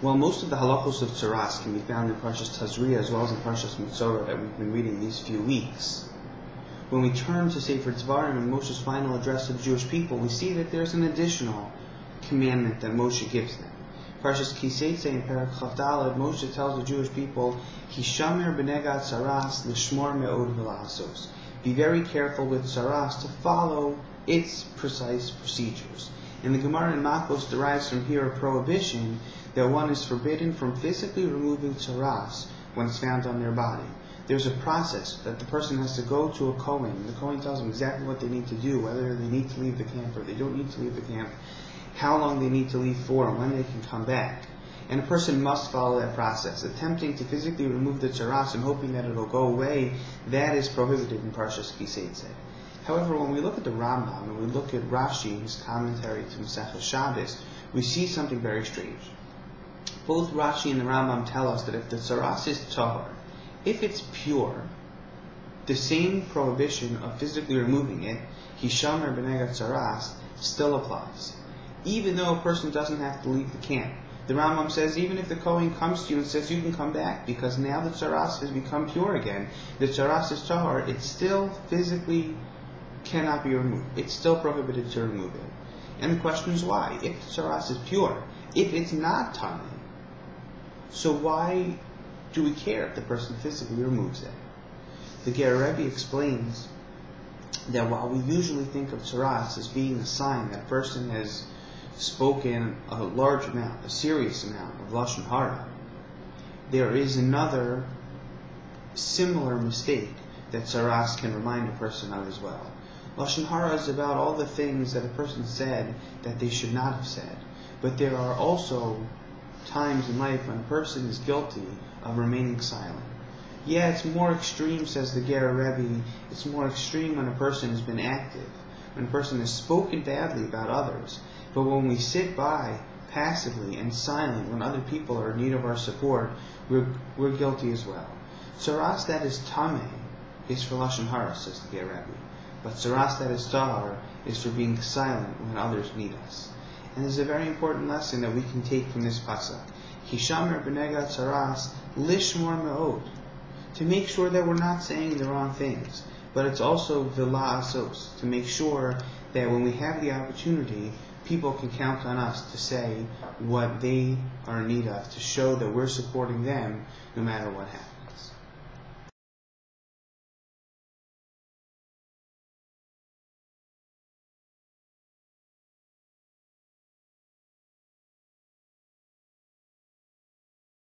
While most of the halachos of tzaras can be found in Parshat Tazria as well as in Parshat Metzora that we've been reading these few weeks, when we turn to Sefer Dvarim and Moshe's final address to the Jewish people, we see that there's an additional commandment that Moshe gives them. Parshat Kiseitze in Perek Chav Daled, Moshe tells the Jewish people, "Hishamer b'negat tzaras l'shmor me'od v'la'asos." Be very careful with tzaras to follow its precise procedures. And the Gemara in Makos derives from here a prohibition that one is forbidden from physically removing tzaras when it's found on their body. There's a process that the person has to go to a Kohen. The Kohen tells them exactly what they need to do, whether they need to leave the camp or they don't need to leave the camp, how long they need to leave for, and when they can come back. And a person must follow that process. Attempting to physically remove the tzaras and hoping that it'll go away, that is prohibited in Parshat Kiseitze. However, when we look at the Rambam and we look at Rashi in his commentary to Masechah Shabbos, we see something very strange. Both Rashi and the Rambam tell us that if the tzaras is tahor, if it's pure, the same prohibition of physically removing it, hishamer b'negat tzaras, still applies. Even though a person doesn't have to leave the camp. The Rambam says even if the Kohen comes to you and says you can come back because now the tzaras has become pure again, the tzaras is tahor, it still physically cannot be removed. It's still prohibited to remove it. And the question is why? If the tzaras is pure, if it's not tamei, so why do we care if the person physically removes it? The Ger Rebbe explains that while we usually think of tzaras as being a sign that a person has spoken a large amount, a serious amount of lashon hara, there is another similar mistake that tzaras can remind a person of as well. Lashon hara is about all the things that a person said that they should not have said. But there are also times in life when a person is guilty of remaining silent. Yeah, it's more extreme, says the Ger Rebbe, it's more extreme when a person has been active, when a person has spoken badly about others. But when we sit by passively and silent when other people are in need of our support, we're guilty as well. Tzaras that is tamei is for lashon hara, says the Ger Rebbe. But tzaras that is tahor is for being silent when others need us. And there's a very important lesson that we can take from this pasuk. Hishamer b'negat tzaras lishmor me'od. To make sure that we're not saying the wrong things. But it's also v'la'asos, to make sure that when we have the opportunity, people can count on us to say what they are in need of, to show that we're supporting them no matter what happens.